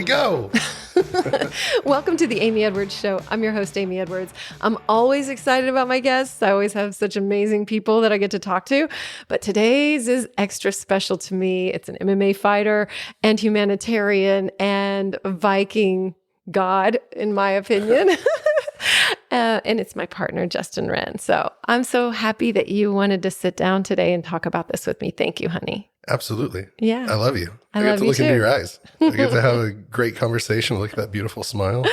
go. Welcome to the Amy Edwards Show. I'm your host, Amy Edwards. I'm always excited about my guests. I always have such amazing people that I get to talk to. But today's is extra special to me. It's an MMA fighter and humanitarian and Viking god, in my opinion. And it's my partner, Justin Wren. So I'm so happy that you wanted to sit down today and talk about this with me. Thank you, honey. Absolutely. Yeah. I love you. I get love to you look into too. your eyes. I get to have a great conversation. Look at that beautiful smile.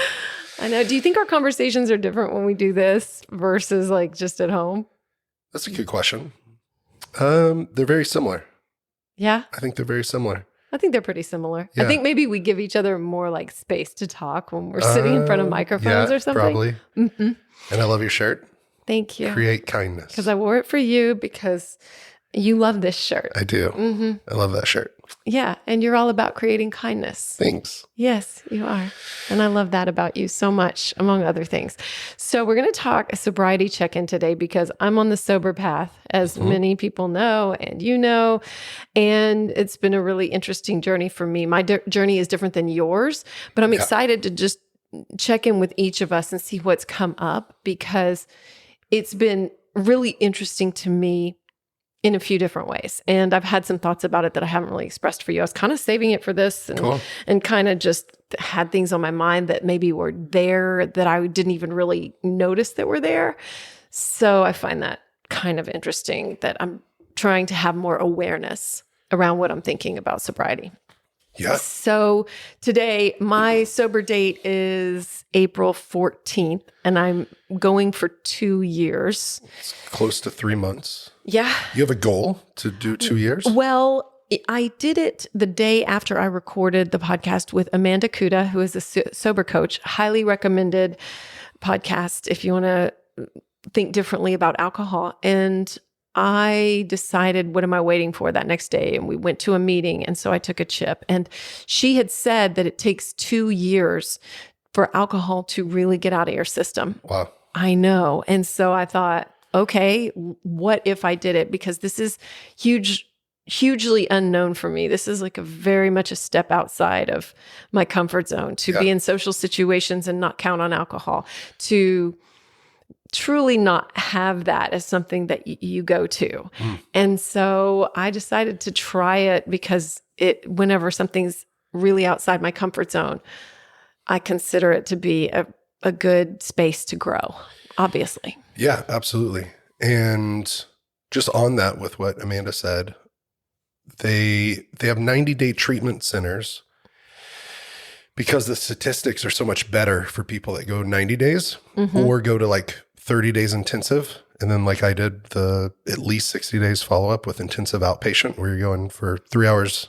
I know. Do you think our conversations are different when we do this versus like just at home? That's a good question. They're very similar. Yeah. I think they're very similar. I think they're pretty similar. Yeah. I think maybe we give each other more like space to talk when we're sitting in front of microphones or something. Probably. Mm-hmm. And I love your shirt. Thank you. Create kindness. Because I wore it for you because you love this shirt. I do. Mm-hmm. I love that shirt. Yeah. And you're all about creating kindness. Thanks. Yes, you are. And I love that about you so much, among other things. So we're going to talk a sobriety check-in today because I'm on the sober path, as many people know and you know. And it's been a really interesting journey for me. My journey is different than yours, but I'm excited to just check in with each of us and see what's come up because it's been really interesting to me in a few different ways. And I've had some thoughts about it that I haven't really expressed for you. I was kind of saving it for this and kind of just had things on my mind that maybe were there that I didn't even really notice that were there. So I find that kind of interesting that I'm trying to have more awareness around what I'm thinking about sobriety. Yeah. So today, my sober date is April 14th, and I'm going for 2 years. It's close to 3 months. Yeah. You have a goal to do 2 years? Well, I did it the day after I recorded the podcast with Amanda Kuda, who is a sober coach. Highly recommended podcast if you want to think differently about alcohol. And I decided, what am I waiting for that next day? And we went to a meeting. And so I took a chip. And she had said that it takes 2 years for alcohol to really get out of your system. Wow. I know. And so I thought, okay, what if I did it? Because this is hugely unknown for me. This is like very much a step outside of my comfort zone to be in social situations and not count on alcohol, to truly not have that as something that you go to. And so I decided to try it because whenever something's really outside my comfort zone, I consider it to be a good space to grow, obviously. Yeah, absolutely. And just on that with what Amanda said, they have 90-day treatment centers because the statistics are so much better for people that go 90 days or go to like 30 days intensive. And then like I did the at least 60 days follow-up with intensive outpatient where you're going for 3 hours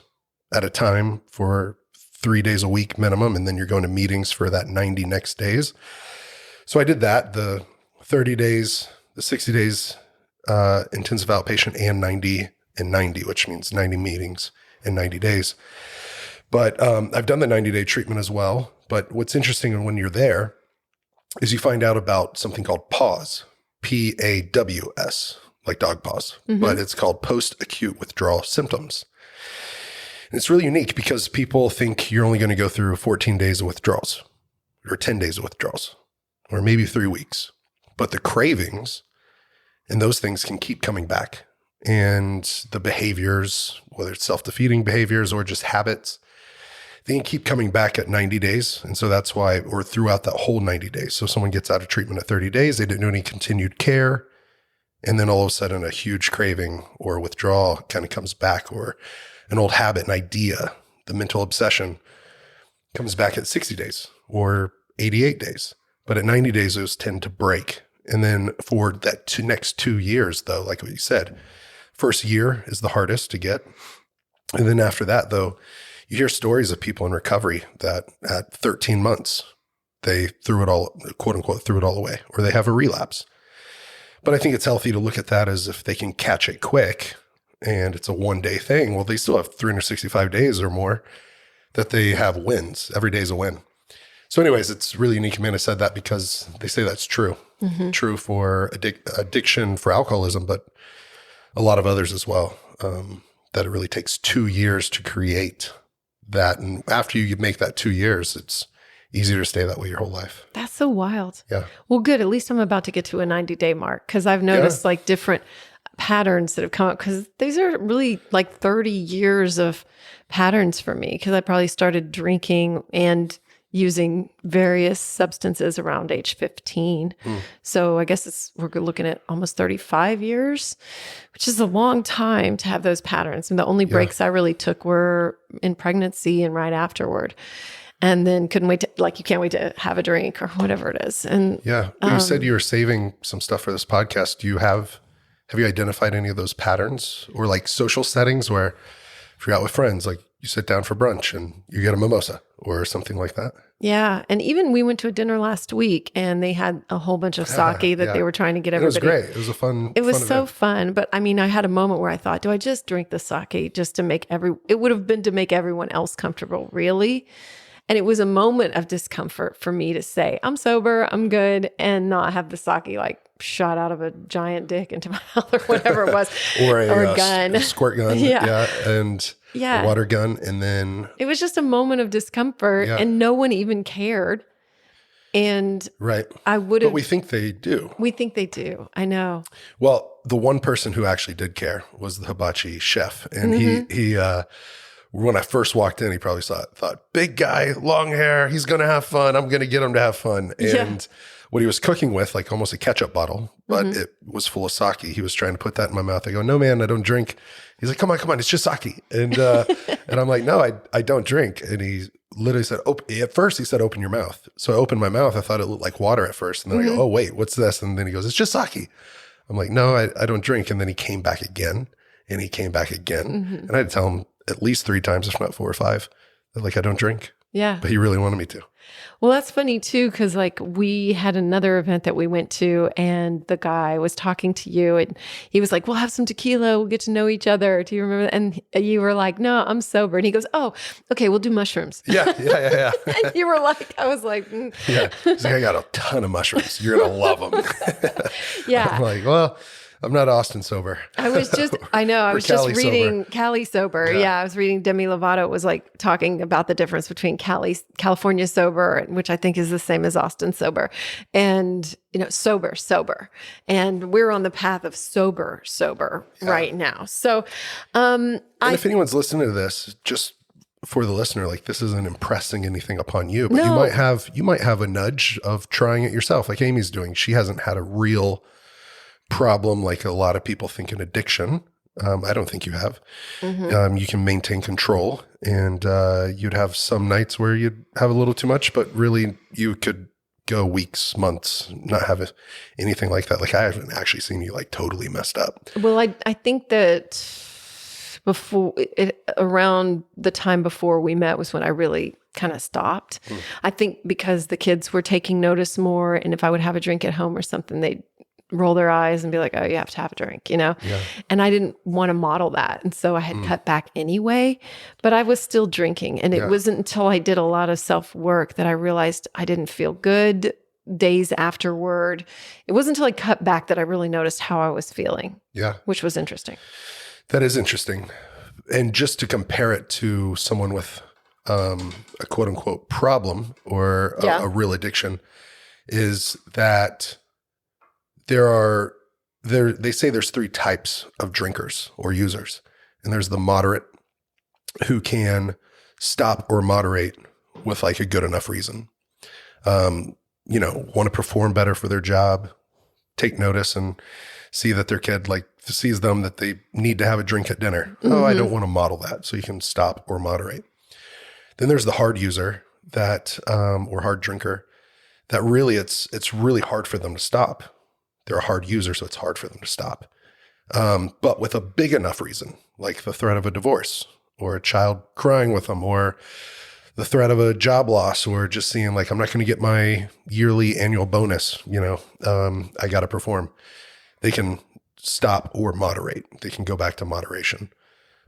at a time for 3 days a week minimum. And then you're going to meetings for that 90 next days. So I did that, the 30 days, the 60 days intensive outpatient and 90 and 90, which means 90 meetings in 90 days. But I've done the 90-day treatment as well. But what's interesting when you're there is you find out about something called PAWS, PAWS, like dog paws, but it's called Post-Acute Withdrawal Symptoms. And it's really unique because people think you're only going to go through 14 days of withdrawals or 10 days of withdrawals or maybe 3 weeks. But the cravings and those things can keep coming back. And the behaviors, whether it's self-defeating behaviors or just habits, they can keep coming back at 90 days. And so that's why, or throughout that whole 90 days. So someone gets out of treatment at 30 days, they didn't do any continued care. And then all of a sudden a huge craving or withdrawal kind of comes back, or an old habit, an idea, the mental obsession comes back at 60 days or 88 days. But at 90 days, those tend to break. And then for that next 2 years, though, like what you said, first year is the hardest to get. And then after that, though, you hear stories of people in recovery that at 13 months, they threw it all, quote unquote, threw it all away, or they have a relapse. But I think it's healthy to look at that as if they can catch it quick and it's a one-day thing. Well, they still have 365 days or more that they have wins. Every day is a win. So anyways, it's really unique. Amanda said that because they say that's true. True for addiction, for alcoholism, but a lot of others as well, that it really takes 2 years to create that. And after you make that 2 years, it's easier to stay that way your whole life. That's so wild. Yeah. Well, good. At least I'm about to get to a 90-day mark because I've noticed like different patterns that have come up because these are really like 30 years of patterns for me because I probably started drinking and using various substances around age 15. So I guess we're looking at almost 35 years, which is a long time to have those patterns. And the only breaks I really took were in pregnancy and right afterward. And then couldn't wait to, like, you can't wait to have a drink or whatever it is. And you said you were saving some stuff for this podcast. Do you have you identified any of those patterns or like social settings where if you're out with friends, like you sit down for brunch and you get a mimosa or something like that? Yeah. And even we went to a dinner last week and they had a whole bunch of sake that they were trying to get everybody. It was great. It was a fun It was fun so event. fun. But I mean, I had a moment where I thought, do I just drink the sake just to make it would have been to make everyone else comfortable, really? And it was a moment of discomfort for me to say, I'm sober, I'm good, and not have the sake like shot out of a giant dick into my mouth or whatever it was. or a gun. A squirt gun. And a water gun. And then it was just a moment of discomfort and no one even cared. And I would have. But we think they do. We think they do. I know. Well, the one person who actually did care was the hibachi chef. And he when I first walked in, he probably thought, big guy, long hair, he's going to have fun. I'm going to get him to have fun. And what he was cooking with, like almost a ketchup bottle, but it was full of sake. He was trying to put that in my mouth. I go, no, man, I don't drink. He's like, come on, it's just sake. And and I'm like, no, I don't drink. And he literally said, at first he said, open your mouth. So I opened my mouth. I thought it looked like water at first. And then I go, oh, wait, what's this? And then he goes, it's just sake. I'm like, no, I don't drink. And then he came back again and he came back again. And I had to tell him at least 3 times, if not 4 or 5, that like I don't drink. Yeah. But he really wanted me to. Well, that's funny too, because like we had another event that we went to and the guy was talking to you and he was like, we'll have some tequila. We'll get to know each other. Do you remember that? And you were like, no, I'm sober. And he goes, oh, okay, we'll do mushrooms. Yeah. And you were like, I was like, Yeah. He's like, I got a ton of mushrooms. You're going to love them. Yeah. I'm like, well, I'm not Austin sober. I was just reading Cali sober. Yeah. I was reading Demi Lovato was like talking about the difference between California sober, which I think is the same as Austin sober, and, sober. And we're on the path of sober right now. So, and if anyone's listening to this, just for the listener, like this isn't impressing anything upon you, but No. you might have a nudge of trying it yourself, like Amy's doing. She hasn't had a real problem like a lot of people think an addiction. I don't think you have. You can maintain control and you'd have some nights where you'd have a little too much, but really you could go weeks, months, not have anything like that. Like I haven't actually seen you like totally messed up. Well, I think that around the time before we met was when I really kind of stopped. I think because the kids were taking notice more, and if I would have a drink at home or something, they'd roll their eyes and be like, oh, you have to have a drink, And I didn't want to model that. And so I had cut back anyway, but I was still drinking. And it wasn't until I did a lot of self-work that I realized I didn't feel good days afterward. It wasn't until I cut back that I really noticed how I was feeling. Yeah. Which was interesting. That is interesting. And just to compare it to someone with a quote unquote problem or a real addiction is that they say there's 3 types of drinkers or users. And there's the moderate who can stop or moderate with like a good enough reason. Want to perform better for their job, take notice and see that their kid like sees them that they need to have a drink at dinner. Oh, I don't want to model that. So you can stop or moderate. Then there's the hard user that, or hard drinker that really it's really hard for them to stop. They're a hard user, so it's hard for them to stop. But with a big enough reason, like the threat of a divorce or a child crying with them or the threat of a job loss or just seeing like, I'm not going to get my yearly annual bonus, I got to perform. They can stop or moderate. They can go back to moderation.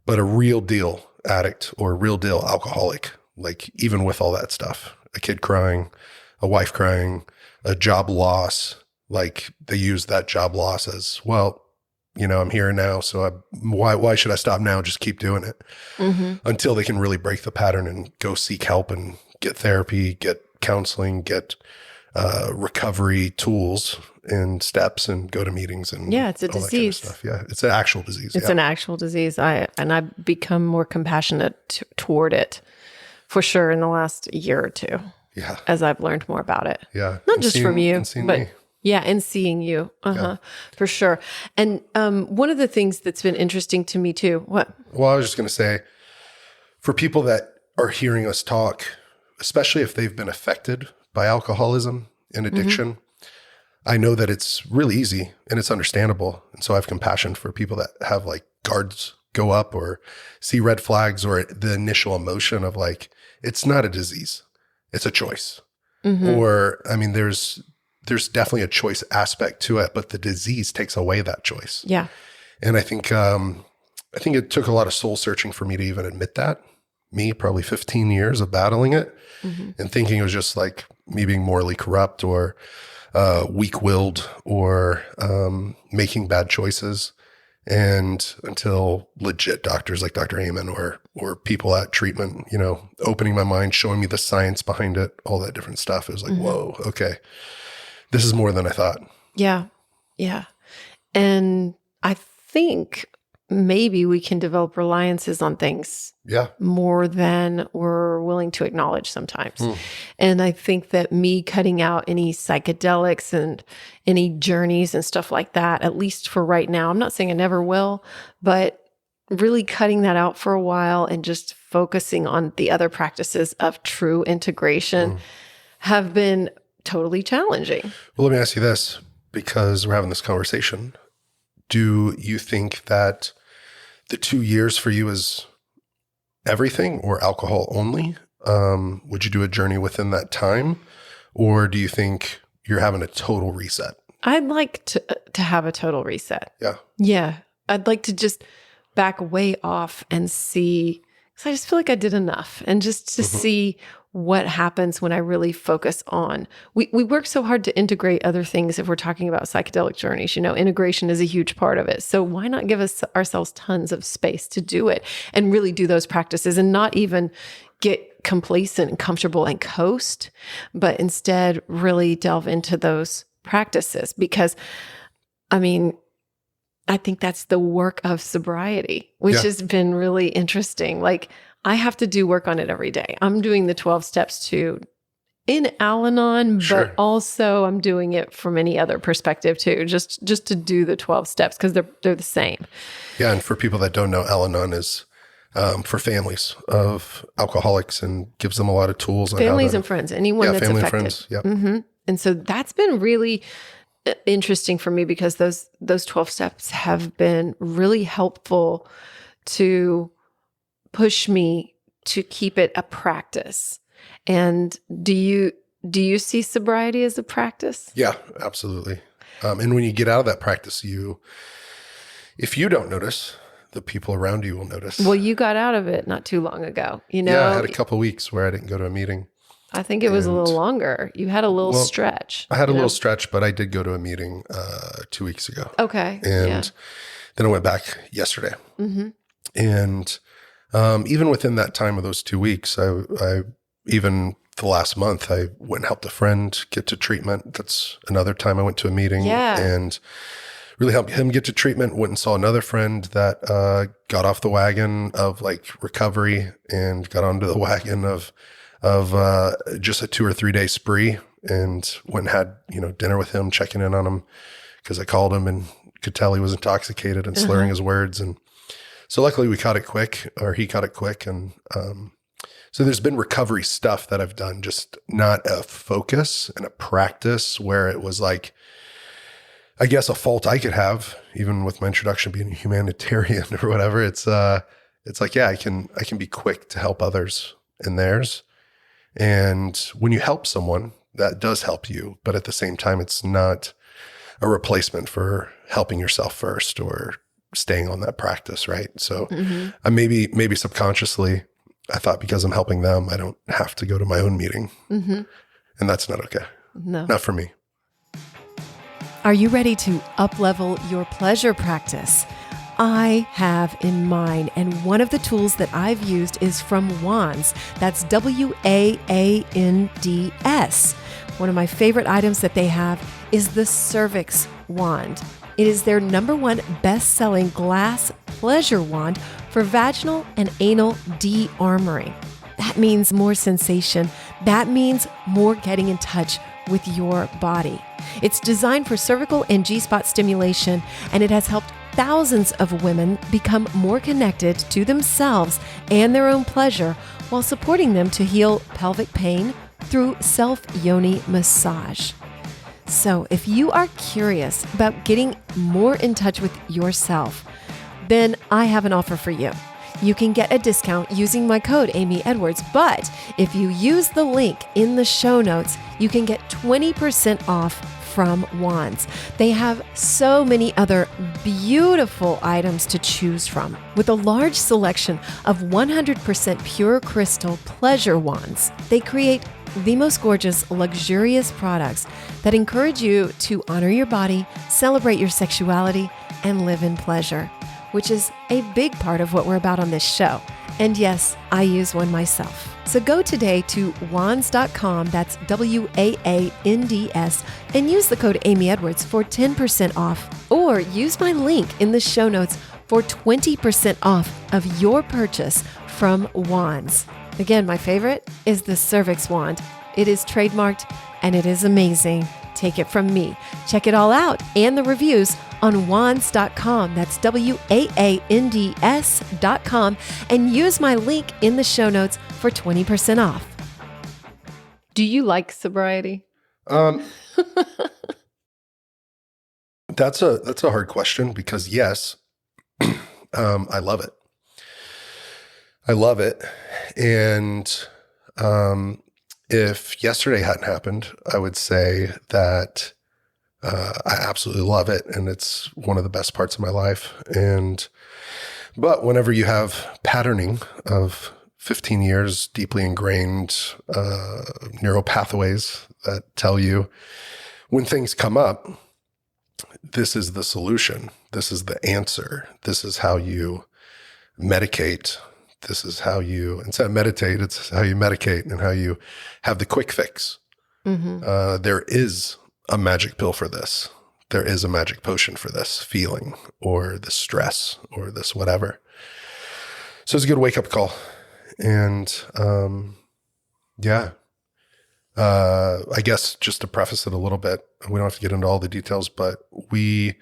But a real deal addict or a real deal alcoholic, like even with all that stuff, a kid crying, a wife crying, a job loss, like they use that job loss as, well, I'm here now. So why should I stop now? Just keep doing it until they can really break the pattern and go seek help and get therapy, get counseling, get recovery tools and steps, and go to meetings and it's a all that kind of disease. stuff. Yeah, it's an actual disease. It's an actual disease. I've become more compassionate toward it for sure in the last year or two. Yeah, as I've learned more about it. Yeah, not just from you, but me. Yeah, and seeing you, for sure. And one of the things that's been interesting to me too. What? Well, I was just going to say, for people that are hearing us talk, especially if they've been affected by alcoholism and addiction, I know that it's really easy and it's understandable. And so I have compassion for people that have like guards go up or see red flags, or the initial emotion of like, it's not a disease, it's a choice. Or, I mean, there's definitely a choice aspect to it, but the disease takes away that choice. Yeah. And I think it took a lot of soul searching for me to even admit that. Me, probably 15 years of battling it and thinking it was just like me being morally corrupt or weak-willed or making bad choices. And until legit doctors like Dr. Amen or people at treatment, opening my mind, showing me the science behind it, all that different stuff. It was like, whoa, okay. This is more than I thought. Yeah. Yeah. And I think maybe we can develop reliances on things more than we're willing to acknowledge sometimes. And I think that me cutting out any psychedelics and any journeys and stuff like that, at least for right now, I'm not saying I never will, but really cutting that out for a while and just focusing on the other practices of true integration have been totally challenging. Well, let me ask you this, because we're having this conversation. Do you think that the 2 years for you is everything or alcohol only? Would you do a journey within that time? Or do you think you're having a total reset? I'd like to have a total reset. Yeah. Yeah. I'd like to just back way off and see, because I just feel like I did enough, and just to see what happens when I really focus on. We work so hard to integrate other things if we're talking about psychedelic journeys. Integration is a huge part of it. So why not give ourselves tons of space to do it and really do those practices and not even get complacent and comfortable and coast, but instead really delve into those practices? Because, I mean, I think that's the work of sobriety, which has been really interesting. Like, I have to do work on it every day. I'm doing the 12 steps too in Al-Anon, but also I'm doing it from any other perspective too, just to do the 12 steps because they're the same. Yeah, and for people that don't know, Al-Anon is for families of alcoholics and gives them a lot of tools. Families and friends, anyone that's family affected. And friends, yep. And so that's been really interesting for me, because those 12 steps have been really helpful to push me to keep it a practice. And do you see sobriety as a practice? Yeah, absolutely. And when you get out of that practice, if you don't notice, the people around you will notice. Well, you got out of it not too long ago. Yeah, I had a couple of weeks where I didn't go to a meeting. I think it was a little longer. You had a little stretch. I had a little stretch, but I did go to a meeting 2 weeks ago. Okay. And then I went back yesterday. And even within that time of those 2 weeks, I even the last month, I went and helped a friend get to treatment. That's another time I went to a meeting and really helped him get to treatment. Went and saw another friend that got off the wagon of like recovery and got onto the wagon of just a 2 or 3 day spree, and went and had, dinner with him, checking in on him because I called him and could tell he was intoxicated and slurring his words. And so luckily we caught it quick, or he caught it quick. And so there's been recovery stuff that I've done, just not a focus and a practice where it was like, I guess, a fault I could have, even with my introduction being a humanitarian or whatever. It's like, yeah, I can be quick to help others in theirs. And when you help someone, that does help you. But at the same time, it's not a replacement for helping yourself first or staying on that practice, right? So I maybe subconsciously, I thought because I'm helping them, I don't have to go to my own meeting. And that's not okay. No. Not for me. Are you ready to up-level your pleasure practice? I have in mind, and one of the tools that I've used is from Wands. That's Waands. One of my favorite items that they have is the Cervix Wand. It is their #1 best-selling glass pleasure wand for vaginal and anal de-armoring. That means more sensation. That means more getting in touch with your body. It's designed for cervical and G-spot stimulation, and it has helped thousands of women become more connected to themselves and their own pleasure while supporting them to heal pelvic pain through self-yoni massage. So if you are curious about getting more in touch with yourself, then I have an offer for you. You can get a discount using my code Amy Edwards, but if you use the link in the show notes, you can get 20% off from Wands. They have so many other beautiful items to choose from. With a large selection of 100% pure crystal pleasure wands, they create the most gorgeous, luxurious products that encourage you to honor your body, celebrate your sexuality, and live in pleasure, which is a big part of what we're about on this show. And yes, I use one myself. So go today to wands.com, that's WAANDS, and use the code Amy Edwards for 10% off, or use my link in the show notes for 20% off of your purchase from Wands. Again, my favorite is the Cervix Wand. It is trademarked and it is amazing. Take it from me. Check it all out and the reviews on wands.com. That's WAANDS.com, and use my link in the show notes for 20% off. Do you like sobriety? That's a hard question because yes, I love it. I love it. And if yesterday hadn't happened, I would say that I absolutely love it. And it's one of the best parts of my life. But whenever you have patterning of 15 years, deeply ingrained neural pathways that tell you when things come up, this is the solution. This is the answer. This is how you medicate. This is how you, instead of meditate, it's how you medicate and how you have the quick fix. Mm-hmm. There is a magic pill for this. There is a magic potion for this feeling or this stress or this whatever. So it's a good wake-up call. And I guess just to preface it a little bit, we don't have to get into all the details, but we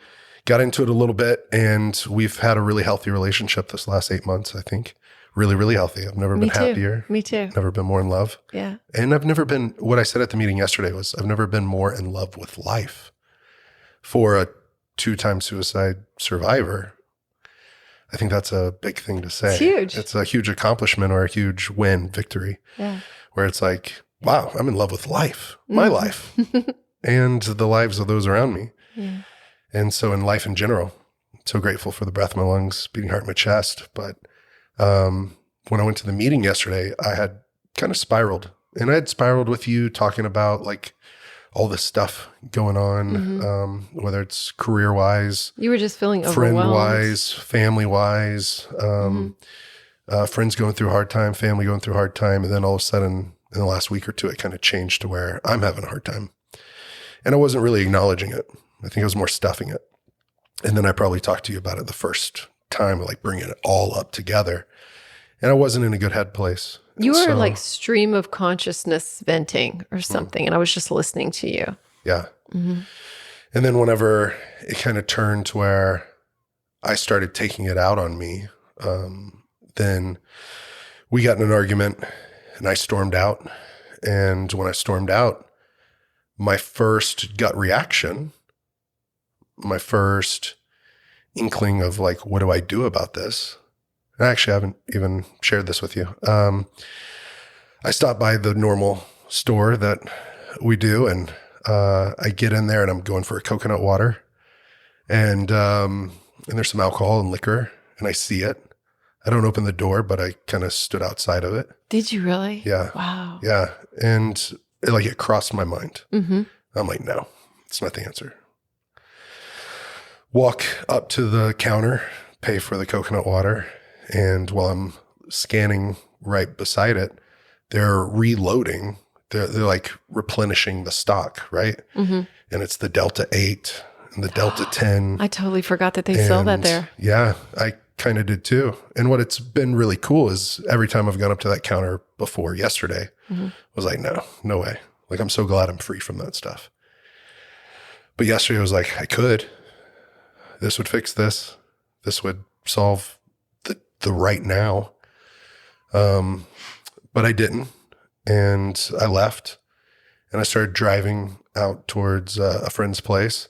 got into it a little bit and we've had a really healthy relationship this last 8 months, I think. Really, really healthy. I've never been happier. Me too. Never been more in love. Yeah. And I've never been, what I said at the meeting yesterday was, I've never been more in love with life. For a 2-time suicide survivor, I think that's a big thing to say. It's huge. It's a huge accomplishment or a huge win, victory. Yeah. Where it's like, wow, I'm in love with life, my life, and the lives of those around me. Yeah. And so in life in general, I'm so grateful for the breath in my lungs, beating heart in my chest. But when I went to the meeting yesterday, I had kind of spiraled, and I had spiraled with you talking about like all this stuff going on, whether it's career wise, you were just feeling friend overwhelmed, wise, family wise, friends going through a hard time, family going through a hard time. And then all of a sudden in the last week or two, it kind of changed to where I'm having a hard time, and I wasn't really acknowledging it. I think I was more stuffing it. And then I probably talked to you about it the first time, like bringing it all up together. And I wasn't in a good head place. You were like stream of consciousness venting or something. And I was just listening to you. Yeah. Mm-hmm. And then whenever it kind of turned to where I started taking it out on me, then we got in an argument and I stormed out. And when I stormed out, my first gut reaction, my first inkling of like, what do I do about this? And actually, I haven't even shared this with you. I stopped by the normal store that we do, and I get in there and I'm going for a coconut water, and there's some alcohol and liquor, and I see it. I don't open the door, but I kind of stood outside of it. Did you really? Yeah. Wow. Yeah. And it crossed my mind. Mm-hmm. I'm like, no, it's not the answer. walk up to the counter, pay for the coconut water. And while I'm scanning right beside it, they're reloading. They're like replenishing the stock, right? Mm-hmm. And it's the Delta 8 and the Delta 10. I totally forgot that they sell that there. Yeah, I kind of did too. And what it's been really cool is every time I've gone up to that counter before yesterday, I was like, no way. Like, I'm so glad I'm free from that stuff. But yesterday I was like, this would fix this. This would solve the right now. But I didn't. And I left and I started driving out towards a friend's place.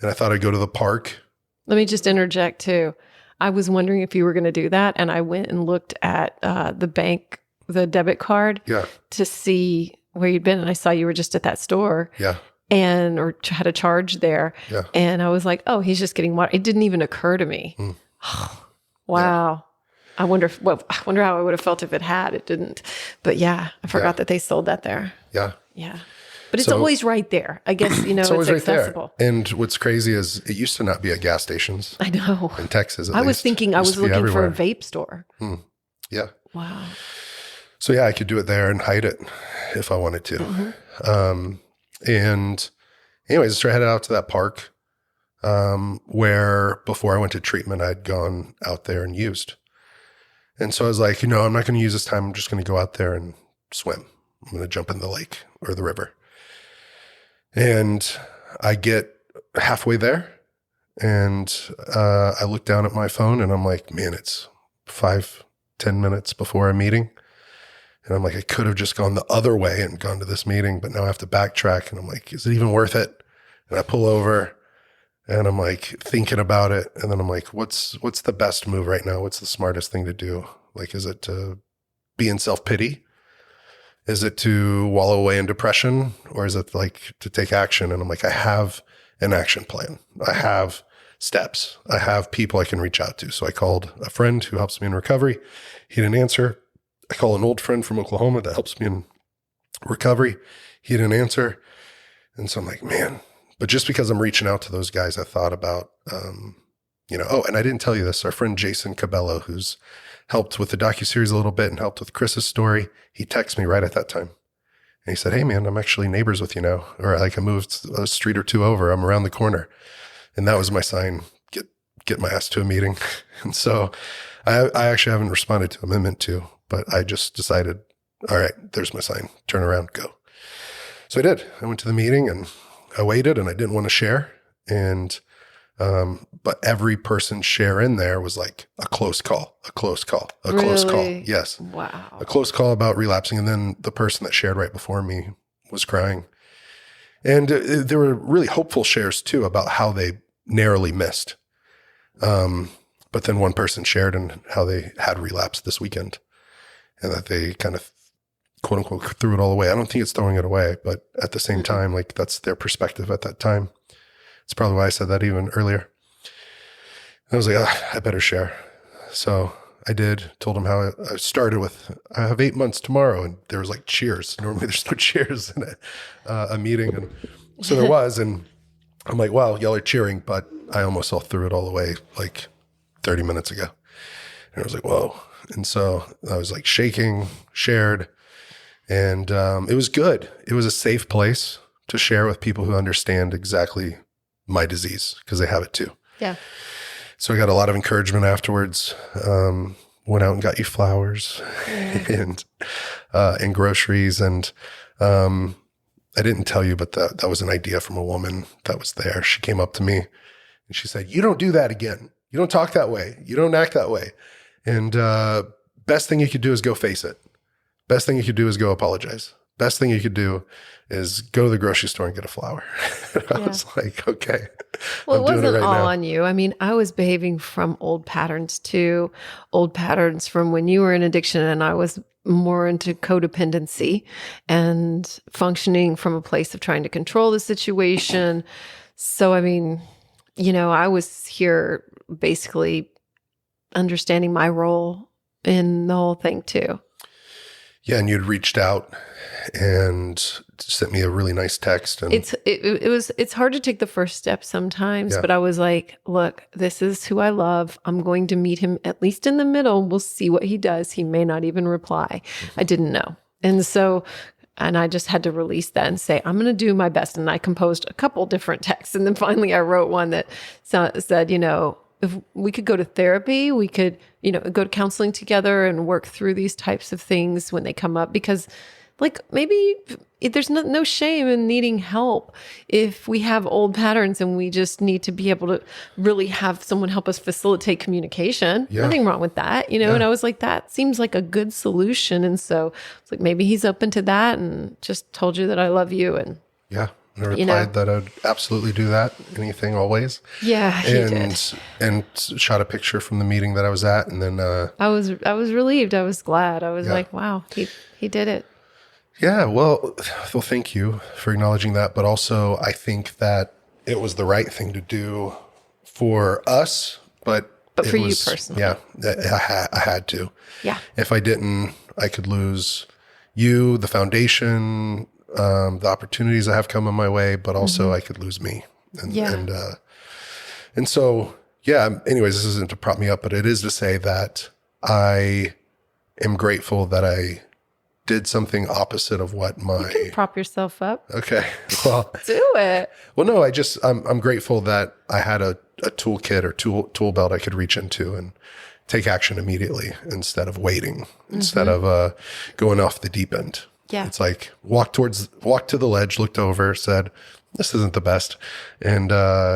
And I thought I'd go to the park. Let me just interject too. I was wondering if you were going to do that. And I went and looked at the bank, the debit card to see where you'd been. And I saw you were just at that store. Yeah. Or had a charge there. Yeah. And I was like, oh, he's just getting water. It didn't even occur to me. Wow. Yeah. I wonder how I would have felt if it had. It didn't. But yeah, I forgot that they sold that there. Yeah. Yeah. But it's always right there. I guess, it's always accessible. Right there. And what's crazy is it used to not be at gas stations. I know. In Texas, at I least. was thinking I was looking for a vape store. Yeah. Wow. So yeah, I could do it there and hide it if I wanted to. And anyways, I started headed out to that park where before I went to treatment, I'd gone out there and used. And so I was like, I'm not going to use this time. I'm just going to go out there and swim. I'm going to jump in the lake or the river. And I get halfway there and I look down at my phone and I'm like, man, it's 5-10 minutes before a meeting. And I'm like, I could have just gone the other way and gone to this meeting, but now I have to backtrack. And I'm like, is it even worth it? And I pull over and I'm like thinking about it. And then I'm like, what's the best move right now? What's the smartest thing to do? Like, is it to be in self-pity? Is it to wallow away in depression? Or is it like to take action? And I'm like, I have an action plan. I have steps. I have people I can reach out to. So I called a friend who helps me in recovery. He didn't answer. I call an old friend from Oklahoma that helps me in recovery. He didn't answer. And so I'm like, man, but just because I'm reaching out to those guys, I thought about, and I didn't tell you this, our friend Jason Cabello, who's helped with the docuseries a little bit and helped with Chris's story. He texted me right at that time. And he said, hey man, I'm actually neighbors with you now. Or like I moved a street or two over, I'm around the corner. And that was my sign, get my ass to a meeting. And so I actually haven't responded to him. I meant to. But I just decided, all right, there's my sign. Turn around, go. So I did. I went to the meeting and I waited and I didn't want to share. And, but every person's share in there was like a close call. Close call. Yes. Wow. A close call about relapsing. And then the person that shared right before me was crying. And there were really hopeful shares too about how they narrowly missed. But then one person shared and how they had relapsed this weekend. And that they kind of, quote unquote, threw it all away. I don't think it's throwing it away, but at the same time, like that's their perspective at that time. It's probably why I said that even earlier. And I was like, I better share. So I did, told them how I started with, I have 8 months tomorrow. And there was like cheers. Normally there's no cheers in a meeting. And so there was, and I'm like, wow, y'all are cheering, but I almost threw it all away like 30 minutes ago. And I was like, whoa. And so I was like shaking, shared, and it was good. It was a safe place to share with people who understand exactly my disease because they have it too. Yeah. So I got a lot of encouragement afterwards. Went out and got you flowers and groceries. And I didn't tell you, but that was an idea from a woman that was there. She came up to me and she said, you don't do that again. You don't talk that way. You don't act that way. And best thing you could do is go face it. Best thing you could do is go apologize. Best thing you could do is go to the grocery store and get a flower. I was like, okay. Well, I'm it wasn't right all now. on you. I mean, I was behaving from old patterns too, old patterns from when you were in addiction and I was more into codependency and functioning from a place of trying to control the situation. So, I mean, I was here basically understanding my role in the whole thing too. Yeah, and you'd reached out and sent me a really nice text. And It's hard to take the first step sometimes, Yeah. but I was like, look, this is who I love. I'm going to meet him at least in the middle. We'll see what he does. He may not even reply. I didn't know. And I just had to release that and say, I'm going to do my best. And I composed a couple different texts. And then finally I wrote one that said, if we could go to therapy, we could, go to counseling together and work through these types of things when they come up, because like maybe there's no shame in needing help if we have old patterns and we just need to be able to really have someone help us facilitate communication. Yeah. Nothing wrong with that, Yeah. And I was like, that seems like a good solution. And so it's like, maybe he's open to that, and just told you that I love you. And Yeah. And I replied that I'd absolutely do that. Anything, always. yeah, he did. And shot a picture from the meeting that I was at. And then, I was relieved. I was glad. I was Yeah. like, wow, he did it. yeah, well, thank you for acknowledging that. But also I think that it was the right thing to do for us, but for you personally. Yeah. I had to. Yeah. If I didn't, I could lose you, the foundation, the opportunities I have coming my way, but also I could lose me. And, Yeah. and so, yeah, anyways, this isn't to prop me up, but it is to say that I am grateful that I did something opposit of what my, Prop yourself up. okay. Well, Do it. well, no, I'm grateful that I had a toolkit or tool belt I could reach into and take action immediately instead of waiting, instead of going off the deep end. Yeah. It's like walked to the ledge, looked over, said, this isn't the best, and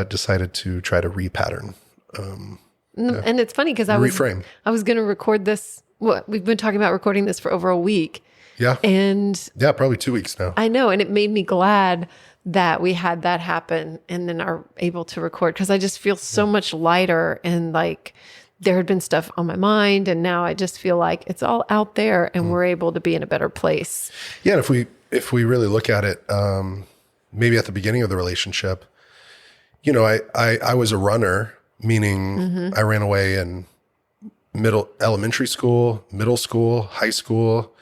decided to try to repattern. And it's funny because I was going to record this. We've been talking about recording this for over a week. Yeah. And Yeah, probably 2 weeks now. I know. And it made me glad that we had that happen and then are able to record, because I just feel so much lighter, and like there had been stuff on my mind, and now I just feel like it's all out there and we're able to be in a better place. Yeah. And if we really look at it, maybe at the beginning of the relationship, I was a runner, meaning I ran away in elementary school, middle school, high school.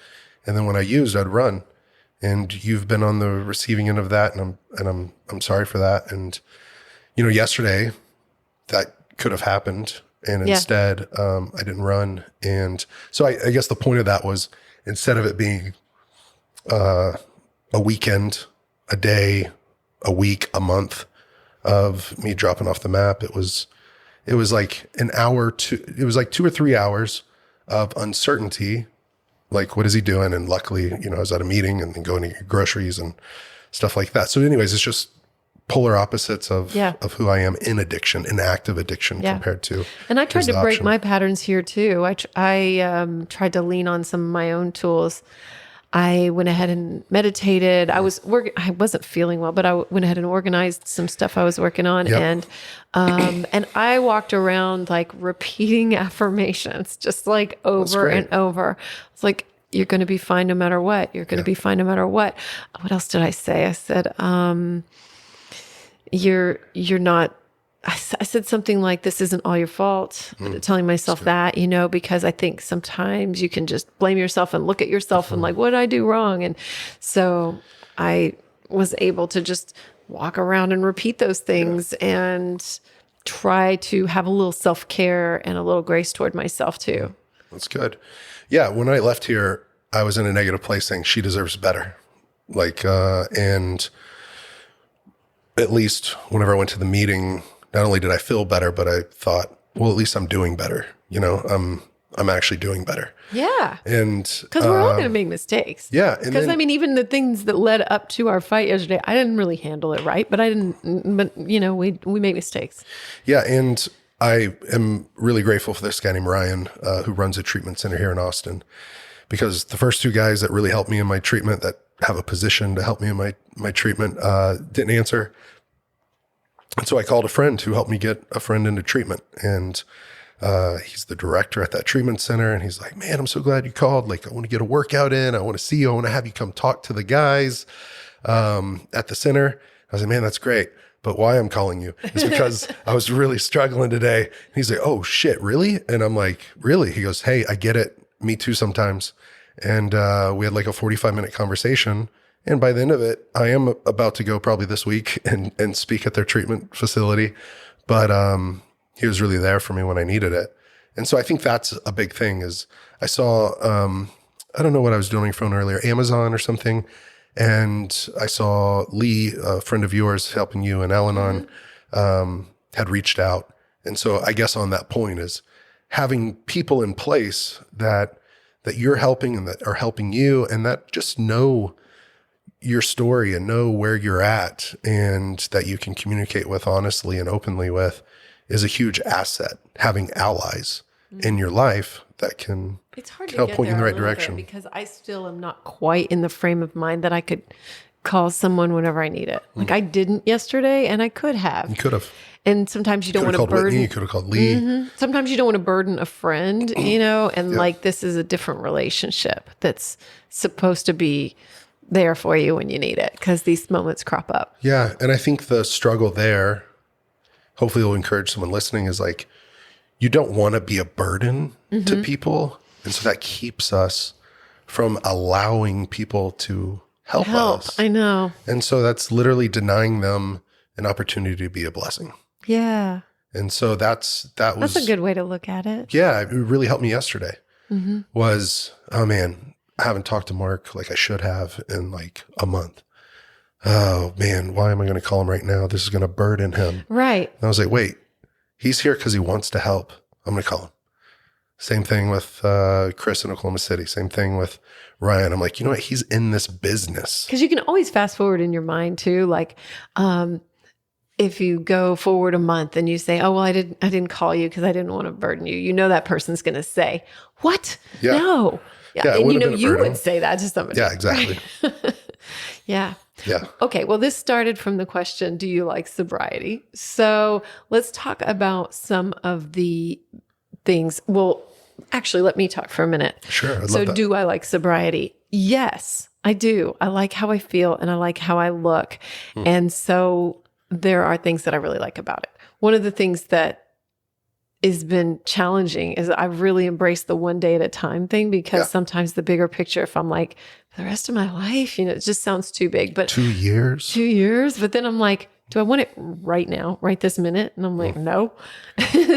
And then when I used, I'd run. And you've been on the receiving end of that. And I'm sorry for that. And, yesterday that could have happened. And instead, I didn't run. And so I guess the point of that was, instead of it being a weekend, a day, a week, a month of me dropping off the map, it was like it was like 2 or 3 hours of uncertainty. Like, what is he doing? And luckily, I was at a meeting and then going to get groceries and stuff like that. So anyways, it's just polar opposites of who I am in addiction, in active addiction compared to. And I tried to break my patterns here too. I tried to lean on some of my own tools. I went ahead and meditated. I wasn't feeling well, but I went ahead and organized some stuff I was working on. Yep. And I walked around like repeating affirmations, just like over and over. It's like, you're going to be fine no matter what. You're going to be fine no matter what. What else did I say? I said, you're not, I said something like, this isn't all your fault, telling myself that, because I think sometimes you can just blame yourself and look at yourself and like, what did I do wrong? And so I was able to just walk around and repeat those things and try to have a little self-care and a little grace toward myself too. That's good. Yeah. When I left here, I was in a negative place saying she deserves better. And at least whenever I went to the meeting, not only did I feel better, but I thought, well, at least I'm doing better. I'm actually doing better. Yeah. And because we're all going to make mistakes. Yeah. Because even the things that led up to our fight yesterday, I didn't really handle it right, but we make mistakes. Yeah. And I am really grateful for this guy named Ryan, who runs a treatment center here in Austin, because the first 2 guys that really helped me in my treatment, that have a position to help me in my treatment, didn't answer. And so I called a friend who helped me get a friend into treatment. And he's the director at that treatment center. And he's like, man, I'm so glad you called. Like, I want to get a workout in. I want to see you. I want to have you come talk to the guys at the center. I was like, man, that's great. But why I'm calling you is because I was really struggling today. And he's like, oh shit, really? And I'm like, really? He goes, hey, I get it. Me too sometimes. And we had like a 45-minute conversation. And by the end of it, I am about to go probably this week and speak at their treatment facility. But he was really there for me when I needed it. And so I think that's a big thing is I saw, I don't know what I was doing on my phone earlier, Amazon or something. And I saw Lee, a friend of yours helping you and Al-Anon, had reached out. And so I guess on that point is having people in place that you're helping and that are helping you and that just know your story and know where you're at and that you can communicate with honestly and openly with is a huge asset. Having allies in your life that can It's hard to help get point you in the there right a little bit direction. because I still am not quite in the frame of mind that I could call someone whenever I need it. Like I didn't yesterday and I could have. You could have. And sometimes you don't want to called Whitney, burden. you could have called Lee. Sometimes you don't want to burden a friend, and like this is a different relationship that's supposed to be there for you when you need it because these moments crop up. Yeah. And I think the struggle there, hopefully will encourage someone listening is like, you don't want to be a burden to people. And so that keeps us from allowing people to help us. I know. And so that's literally denying them an opportunity to be a blessing. Yeah. And so that's a good way to look at it. Yeah. It really helped me yesterday was, oh man, I haven't talked to Mark like I should have in like a month. Oh man, why am I going to call him right now? This is going to burden him. Right. And I was like, wait, he's here because he wants to help. I'm going to call him. Same thing with Chris in Oklahoma City. Same thing with Ryan. I'm like, you know what? He's in this business. Because you can always fast forward in your mind too. Like, if you go forward a month and you say, "Oh well, I didn't call you because I didn't want to burden you," you know that person's going to say, "What? Yeah. No." Yeah, it and would have been a you burden. would say that to somebody. Yeah, exactly. Right? Yeah. Yeah. Okay. Well, this started from the question, do you like sobriety? So let's talk about some of the things. Well, actually, let me talk for a minute. Sure. I'd So love that. do I like sobriety? Yes, I do. I like how I feel and I like how I look. And so there are things that I really like about it. One of the things that has been challenging is I've really embraced the one day at a time thing because sometimes the bigger picture, if I'm like, for the rest of my life, it just sounds too big. But 2 years. 2 years. But then I'm like, do I want it right now, right this minute? And I'm like, no.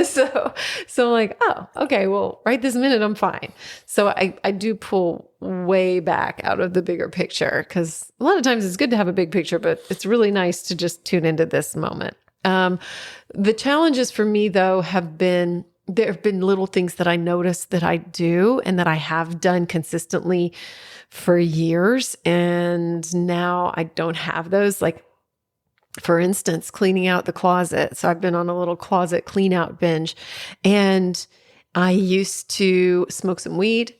so I'm like, oh, okay, well, right this minute, I'm fine. So I do pull way back out of the bigger picture because a lot of times it's good to have a big picture, but it's really nice to just tune into this moment. The challenges for me though there have been little things that I notice that I do and that I have done consistently for years. And now I don't have those. Like, for instance, cleaning out the closet. So I've been on a little closet clean out binge, and I used to smoke some weed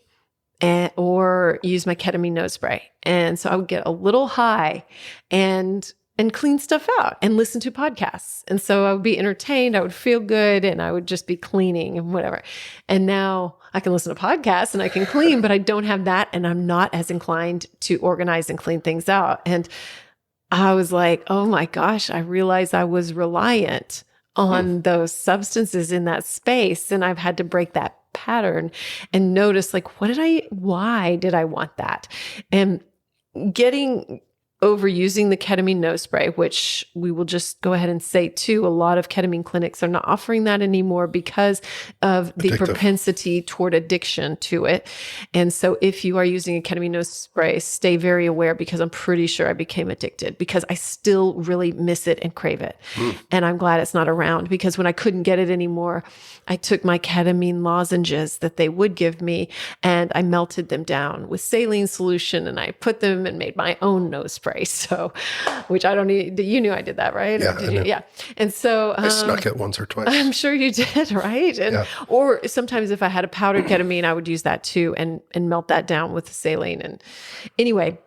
or use my ketamine nose spray. And so I would get a little high and clean stuff out and listen to podcasts. And so I would be entertained, I would feel good, and I would just be cleaning and whatever. And now I can listen to podcasts and I can clean, but I don't have that. And I'm not as inclined to organize and clean things out. And I was like, oh my gosh, I realized I was reliant on those substances in that space. And I've had to break that pattern and notice like, why did I want that? And getting over using the ketamine nose spray, which we will just go ahead and say too, a lot of ketamine clinics are not offering that anymore because of the propensity toward addiction to it. And so if you are using a ketamine nose spray, stay very aware because I'm pretty sure I became addicted because I still really miss it and crave it. And I'm glad it's not around because when I couldn't get it anymore, I took my ketamine lozenges that they would give me and I melted them down with saline solution and I put them and made my own nose spray. So, which I don't need, you knew I did that, right? Yeah. Did you? Yeah. And so I snuck it once or twice. I'm sure you did, right? And or sometimes if I had a powdered ketamine, I would use that too and melt that down with the saline. And anyway,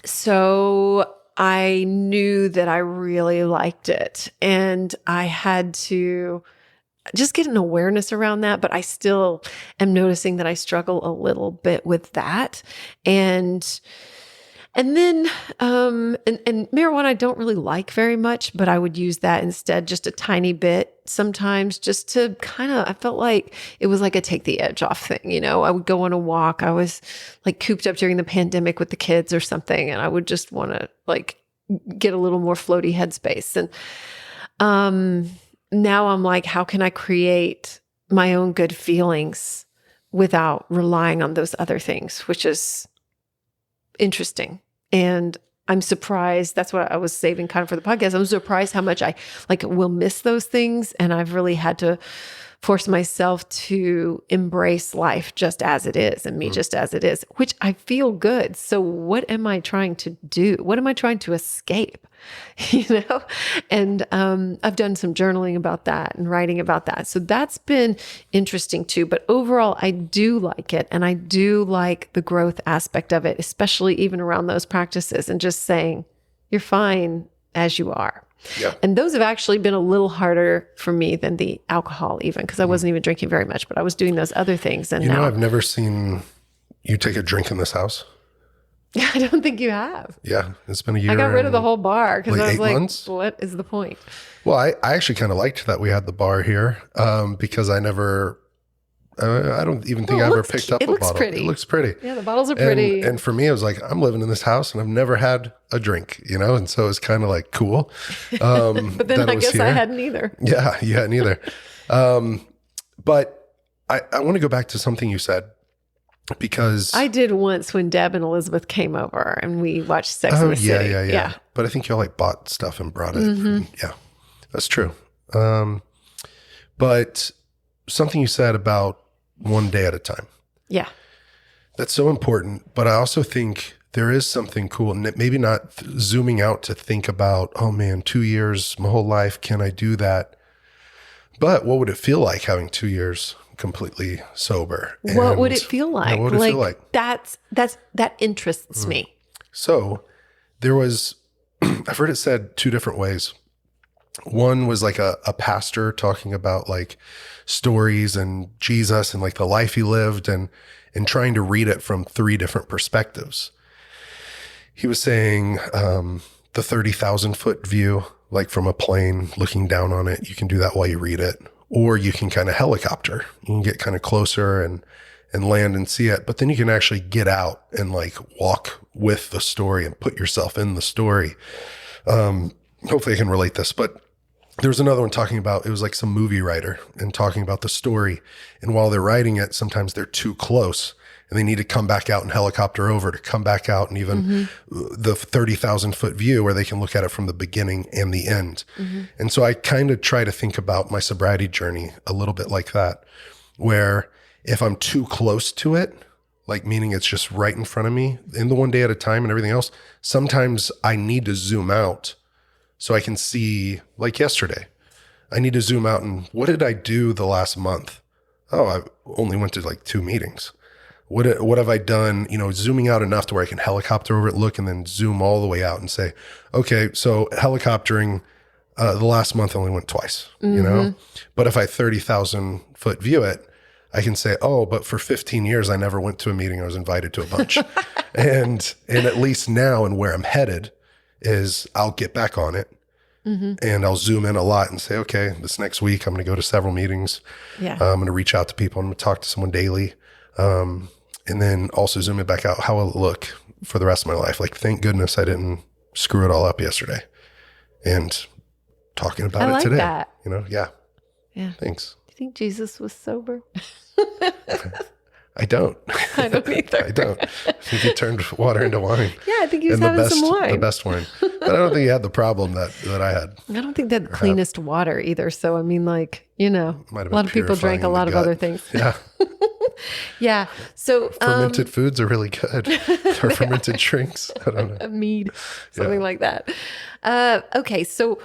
so I knew that I really liked it and I had to just get an awareness around that, but I still am noticing that I struggle a little bit with that. And And then, and marijuana I don't really like very much, but I would use that instead, just a tiny bit sometimes, just to kind of, I felt like it was like a take the edge off thing. You know, I would go on a walk. I was like cooped up during the pandemic with the kids or something, and I would just want to like get a little more floaty headspace. And now I'm like, how can I create my own good feelings without relying on those other things, which is interesting. And I'm surprised. That's what I was saving kind of for the podcast. I'm surprised how much I like will miss those things. And I've really had to force myself to embrace life just as it is and me just as it is, which I feel good. So what am I trying to do? What am I trying to escape? You know? And I've done some journaling about that and writing about that. So that's been interesting too. But overall, I do like it. And I do like the growth aspect of it, especially even around those practices and just saying, you're fine as you are. Yeah. And those have actually been a little harder for me than the alcohol even, because I wasn't even drinking very much, but I was doing those other things. And You now know, I've never seen you take a drink in this house. I don't think you have. Yeah. It's been a year. I got rid of the whole bar because like I was 8 like, months? what is the point? Well, I actually kind of liked that we had the bar here because I never, I don't even think I ever picked up a bottle. Pretty. It looks pretty. Yeah, the bottles are pretty. And for me, I was like, I'm living in this house and I've never had a drink, you know? And so it's kind of like cool. But then I guess I hadn't either. Yeah, you hadn't either. But I want to go back to something you said because I did once when Deb and Elizabeth came over and we watched Sex and the City. Yeah. But I think y'all like bought stuff and brought it. Yeah, that's true. But something you said about one day at a time. Yeah. That's so important. But I also think there is something cool, and maybe not zooming out to think about, oh man, 2 years, my whole life, can I do that? But what would it feel like having 2 years completely sober? What would it feel like? What would it feel like? That interests me. So there was, I've heard it said two different ways. One was like a pastor talking about like stories and Jesus and like the life he lived and trying to read it from three different perspectives. He was saying the 30,000 foot view, like from a plane looking down on it. You can do that while you read it, or you can kind of helicopter. You can get kind of closer and land and see it, but then you can actually get out and like walk with the story and put yourself in the story. Hopefully I can relate this, but there was another one talking about, it was like some movie writer and talking about the story. And while they're writing it, sometimes they're too close and they need to come back out and helicopter over to come back out and even the 30,000 foot view where they can look at it from the beginning and the end. And so I kind of try to think about my sobriety journey a little bit like that, where if I'm too close to it, like meaning it's just right in front of me in the one day at a time and everything else, sometimes I need to zoom out so I can see, like yesterday, I need to zoom out and what did I do the last month? Oh, I only went to like 2 meetings. What have I done, you know, zooming out enough to where I can helicopter over it, look, and then zoom all the way out and say, okay, so helicoptering the last month I only went twice, you know? But if I 30,000 foot view it, I can say, oh, but for 15 years, I never went to a meeting. I was invited to a bunch. and at least now and where I'm headed is I'll get back on it and I'll zoom in a lot and say, okay, this next week, I'm going to go to several meetings. Yeah. I'm going to reach out to people. I'm going to talk to someone daily. And then also zoom it back out. How will it look for the rest of my life? Like, thank goodness I didn't screw it all up yesterday and talking about it today. That. You know? Yeah. Yeah. Thanks. Do you think Jesus was sober? I don't. I don't either. I don't. I think he turned water into wine. Yeah, I think he was having some wine. The best wine. But I don't think he had the problem that I had. I don't think that the cleanest water either. So, I mean, like, you know, a lot of people drank a lot of other things. Yeah. Yeah. So fermented foods are really good. Or fermented drinks. I don't know. A mead, something like that. Okay. So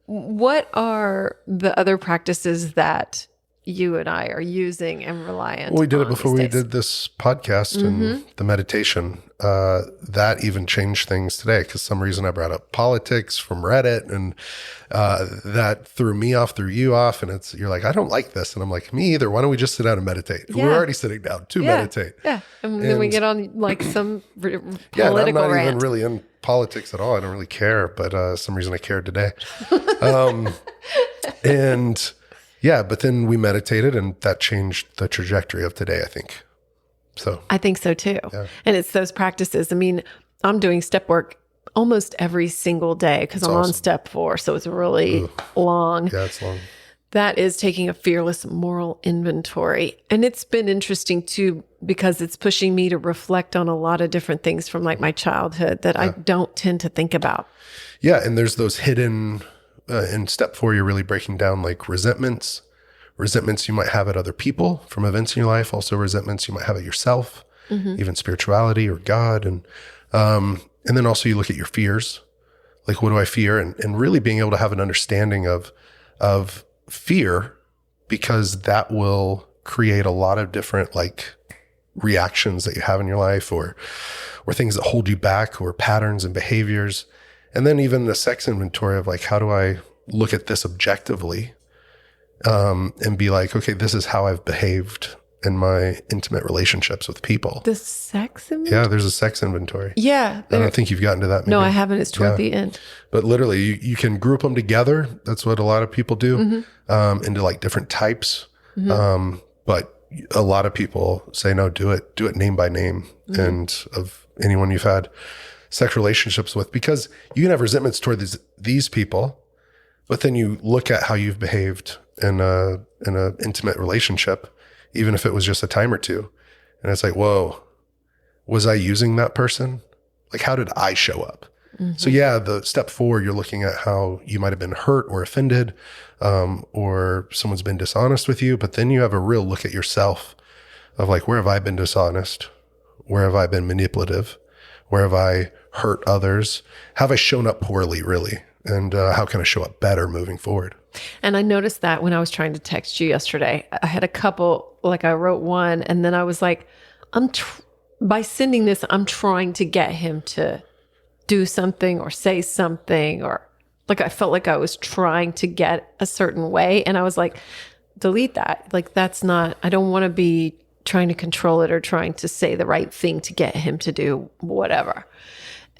what are the other practices that you and I are using and reliant on. We did it before these we days. did this podcast and the meditation. That even changed things today because some reason I brought up politics from Reddit, and that threw me off, threw you off, and you're like, I don't like this, and I'm like, me either. Why don't we just sit down and meditate? Yeah. We're already sitting down to meditate. Yeah, and then we get on like some political Yeah, and I'm not rant. even really in politics at all. I don't really care, but some reason I cared today. And yeah, but then we meditated, and that changed the trajectory of today, I think. So I think so too. Yeah. And it's those practices. I mean, I'm doing step work almost every single day because I'm on step 4. So it's really long. yeah, it's long. That is taking a fearless moral inventory. And it's been interesting too, because it's pushing me to reflect on a lot of different things from like my childhood that I don't tend to think about. Yeah, and there's those hidden, in step 4, you're really breaking down like resentments you might have at other people from events in your life, also resentments you might have at yourself, even spirituality or God. And then also you look at your fears, like what do I fear? And really being able to have an understanding of fear, because that will create a lot of different like reactions that you have in your life or things that hold you back or patterns and behaviors. And then even the sex inventory of like, how do I look at this objectively and be like, okay, this is how I've behaved in my intimate relationships with people. The sex inventory? Yeah, there's a sex inventory. Yeah. I don't think you've gotten to that. Maybe. No, I haven't. It's toward the end. But literally, you can group them together. That's what a lot of people do, into like different types. But a lot of people say, no, do it name by name and of anyone you've had sex relationships with, because you can have resentments toward these people, but then you look at how you've behaved in a intimate relationship, even if it was just a time or two. And it's like, whoa, was I using that person? Like, how did I show up? So yeah, the step 4, you're looking at how you might've been hurt or offended, or someone's been dishonest with you. But then you have a real look at yourself of like, where have I been dishonest? Where have I been manipulative? Where have I hurt others? Have I shown up poorly, really? And how can I show up better moving forward? And I noticed that when I was trying to text you yesterday, I had a couple, like I wrote one, and then I was like, by sending this, I'm trying to get him to do something or say something, or like I felt like I was trying to get a certain way. And I was like, delete that. Like, that's not, I don't want to be trying to control it or trying to say the right thing to get him to do whatever.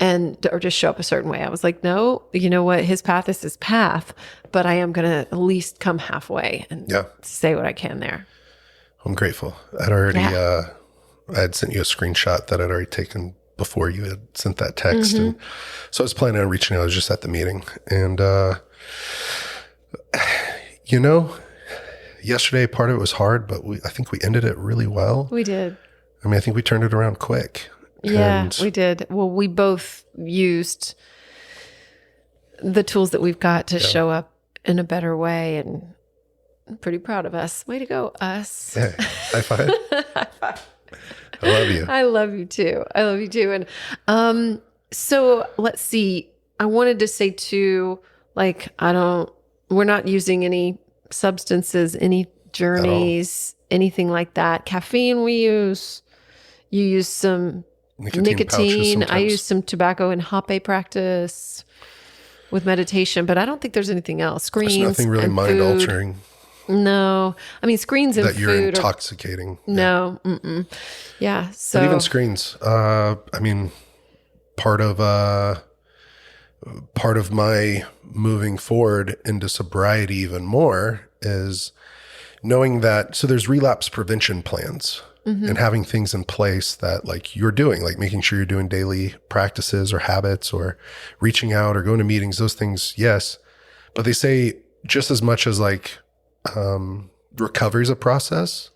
Or just show up a certain way. I was like, no, you know what? His path is his path, but I am going to at least come halfway and say what I can there. I'm grateful. I'd already, I had sent you a screenshot that I'd already taken before you had sent that text. And so I was planning on reaching out. I was just at the meeting. And, yesterday, part of it was hard, but I think we ended it really well. We did. I mean, I think we turned it around quick. Yeah, we did. Well, we both used the tools that we've got to show up in a better way, and I'm pretty proud of us. Way to go, us. Yeah, high five. High five. I love you. I love you too. I love you too. And so let's see. I wanted to say too, like, we're not using any substances, any journeys, anything like that. Caffeine we use. You use some nicotine. I use some tobacco and hape practice with meditation, but I don't think there's anything else. Screens. There's nothing really mind altering. No, I mean screens and that you're food intoxicating. No, yeah. So but even screens. I mean, part of my moving forward into sobriety even more is knowing that. So there's relapse prevention plans. And having things in place that like you're doing, like making sure you're doing daily practices or habits or reaching out or going to meetings, those things, yes. But they say just as much as like recovery is a process,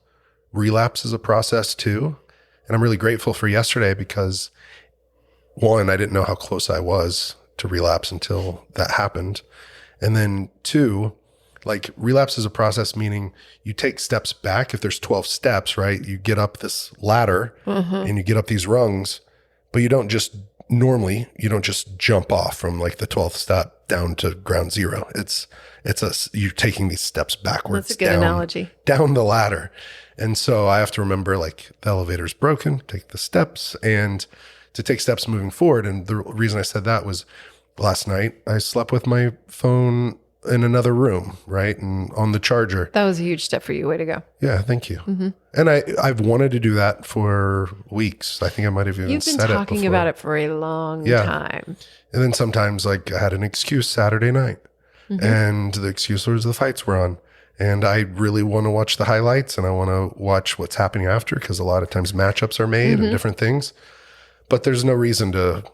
relapse is a process too. And I'm really grateful for yesterday because one, I didn't know how close I was to relapse until that happened. And then two, like relapse is a process, meaning you take steps back. If there's 12 steps, right? You get up this ladder and you get up these rungs, but you don't just normally you don't just jump off from like the 12th step down to ground zero. You're taking these steps backwards. That's a good analogy. Down the ladder. And so I have to remember like the elevator's broken, take the steps, and to take steps moving forward. And the reason I said that was last night I slept with my phone in another room, right? And on the charger. That was a huge step for you. Way to go. Yeah, thank you. And I've wanted to do that for weeks. I think I might have even said it before. You've been talking about it for a long time. And then sometimes like I had an excuse Saturday night and the excuse was the fights were on. And I really want to watch the highlights and I want to watch what's happening after because a lot of times matchups are made and different things. But there's no reason to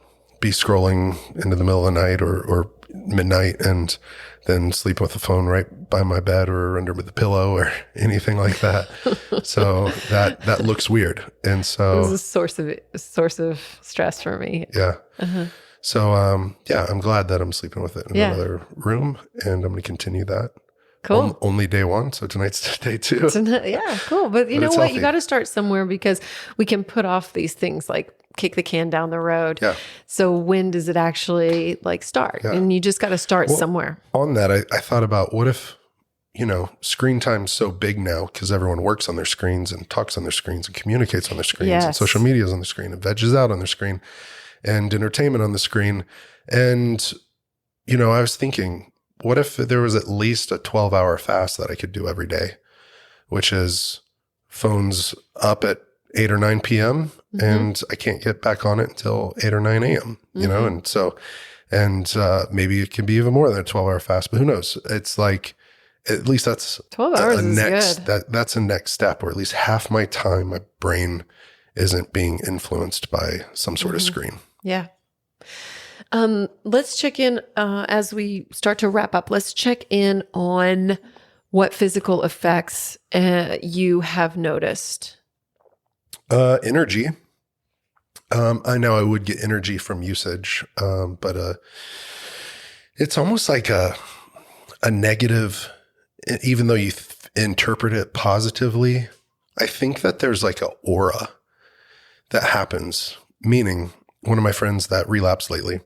be scrolling into the middle of the night or midnight and then sleep with the phone right by my bed or under the pillow or anything like that. So that looks weird. And so it was a source of stress for me. Yeah. So I'm glad that I'm sleeping with it in another room and I'm going to continue that. Cool. Only day one. So tonight's day two. Yeah, cool. But you know what? Healthy. You got to start somewhere because we can put off these things like kick the can down the road. Yeah. So when does it actually like start? Yeah. And you just got to start somewhere. On that, I thought about what if, screen time's so big now because everyone works on their screens and talks on their screens and communicates on their screens and social media is on the screen and veggies out on their screen and entertainment on the screen. And, I was thinking, what if there was at least a 12-hour fast that I could do every day, which is phones up at 8 or 9 p.m. And I can't get back on it until 8 or 9 a.m., and so, maybe it can be even more than a 12-hour fast, but who knows? It's like, at least that's 12 hours is good. That's a next step, or at least half my time, my brain isn't being influenced by some sort of screen. Yeah. Let's check in as we start to wrap up. Let's check in on what physical effects you have noticed. Energy. I know I would get energy from usage, but it's almost like a negative, even though you interpret it positively. I think that there's like an aura that happens, meaning one of my friends that relapsed lately,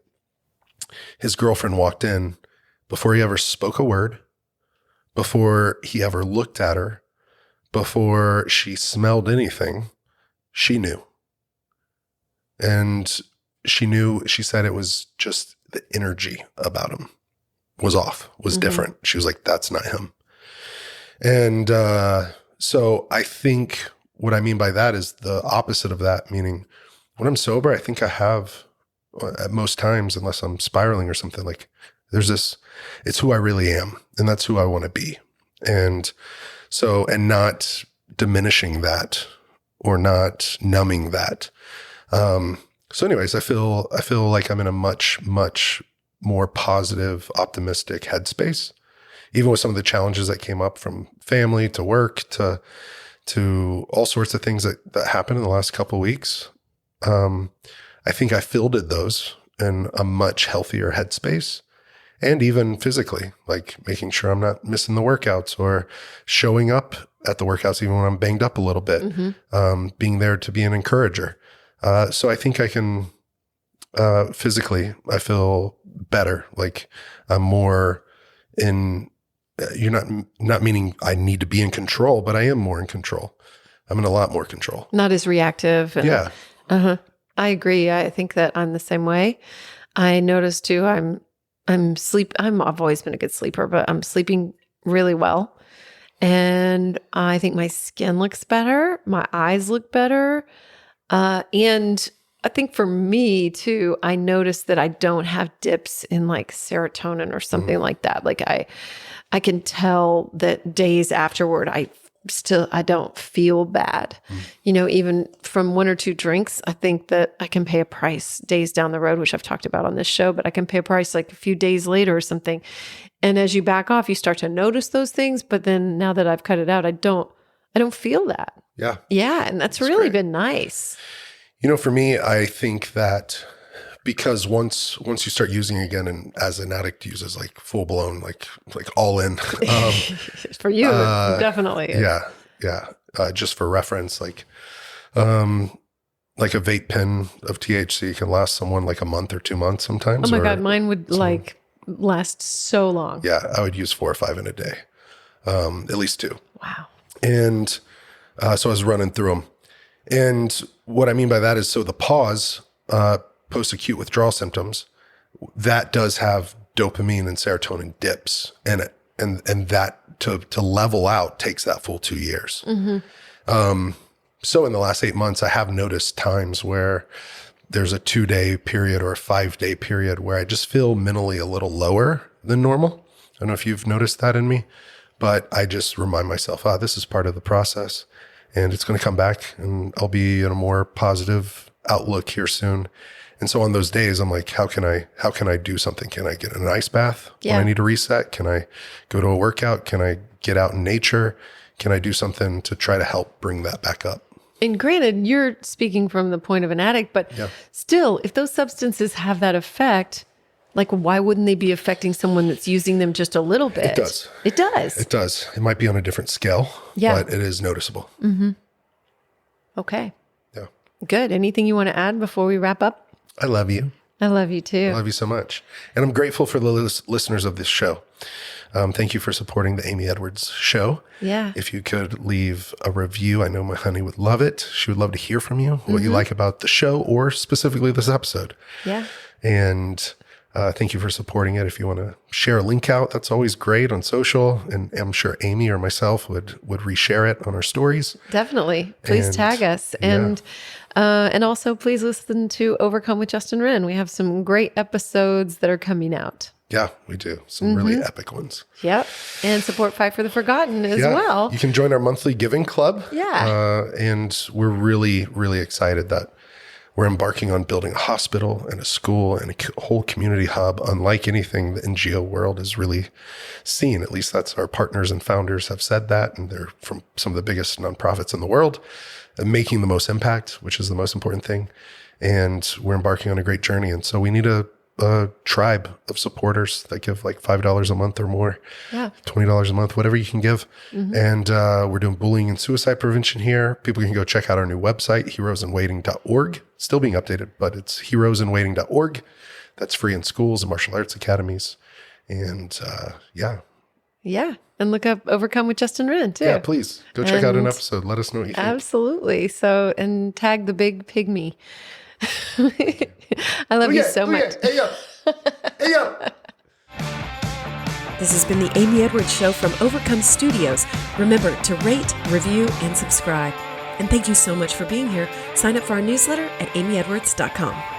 his girlfriend walked in before he ever spoke a word, before he ever looked at her, before she smelled anything, she knew. And she knew, she said it was just the energy about him was off, was different. She was like, that's not him. And so I think what I mean by that is the opposite of that, meaning when I'm sober, I think I have at most times, unless I'm spiraling or something, like there's this, it's who I really am. And that's who I want to be. And so, and not diminishing that or not numbing that. So anyways, I feel like I'm in a much, much more positive, optimistic headspace, even with some of the challenges that came up from family to work to all sorts of things that happened in the last couple of weeks. I think I fielded those in a much healthier headspace, and even physically, like making sure I'm not missing the workouts or showing up at the workouts even when I'm banged up a little bit, being there to be an encourager. So I think I can, physically, I feel better. Like I'm more in, you're not meaning I need to be in control, but I am more in control. I'm in a lot more control. Not as reactive. And, yeah. I agree. I think that I'm the same way. I notice too, I've always been a good sleeper, but I'm sleeping really well. And I think my skin looks better. My eyes look better. And I think for me too, I noticed that I don't have dips in like serotonin or something like that. Like I can tell that days afterward, I don't feel bad. Even from one or two drinks, I think that I can pay a price days down the road, which I've talked about on this show, but I can pay a price like a few days later or something. And as you back off, you start to notice those things. But then now that I've cut it out, I don't feel that. Yeah. Yeah. And that's really great. Been nice. For me, I think that because once you start using again, and as an addict uses like full blown, like all in, for you, definitely. Yeah. Yeah. Just for reference, like, when like a vape pen of THC can last someone like a month or 2 months sometimes. Oh my God, mine would like last so long. Yeah, I would use 4 or 5 in a day, at least 2. Wow. And so I was running through them. And what I mean by that is, so the pause, post-acute withdrawal symptoms, that does have dopamine and serotonin dips in it. And that to level out takes that full 2 years. So in the last 8 months, I have noticed times where there's a 2-day period or a 5-day period where I just feel mentally a little lower than normal. I don't know if you've noticed that in me, but I just remind myself, this is part of the process and it's going to come back and I'll be in a more positive outlook here soon. And so on those days, I'm like, how can I do something? Can I get an ice bath when I need to reset? Can I go to a workout? Can I get out in nature? Can I do something to try to help bring that back up? And granted, you're speaking from the point of an addict, but still, if those substances have that effect, like why wouldn't they be affecting someone that's using them just a little bit? It does. It does. It does. It might be on a different scale, but it is noticeable. Okay. Yeah. Good. Anything you want to add before we wrap up? I love you. I love you too. I love you so much. And I'm grateful for the listeners of this show. Thank you for supporting the Amy Edwards show. Yeah. If you could leave a review, I know my honey would love it. She would love to hear from you, what you like about the show or specifically this episode. Yeah. And thank you for supporting it. If you want to share a link out, that's always great on social. And I'm sure Amy or myself would reshare it on our stories. Definitely. Please tag us. And also please listen to Overcome with Justin Wren. We have some great episodes that are coming out. Yeah, we do. Some really epic ones. Yep. And support Fight for the Forgotten as well. You can join our monthly giving club. Yeah. And we're really, really excited that we're embarking on building a hospital and a school and a whole community hub, unlike anything the NGO world has really seen. At least that's our partners and founders have said that. And they're from some of the biggest nonprofits in the world, making the most impact, which is the most important thing. And we're embarking on a great journey. And so we need a tribe of supporters that give like $5 a month or more, $20 a month, whatever you can give. And we're doing bullying and suicide prevention here. People can go check out our new website, heroesinwaiting.org. Still being updated, but it's heroesinwaiting.org. That's free in schools and martial arts academies. And Yeah. And look up Overcome with Justin Wren too. Yeah, please go check out an episode. Let us know what you think. Absolutely. So, and tag the big pygmy. I love you so much. Hey, yo. Hey, yo. This has been the Amy Edwards Show from Overcome Studios. Remember to rate, review, and subscribe. And thank you so much for being here. Sign up for our newsletter at amyedwards.com.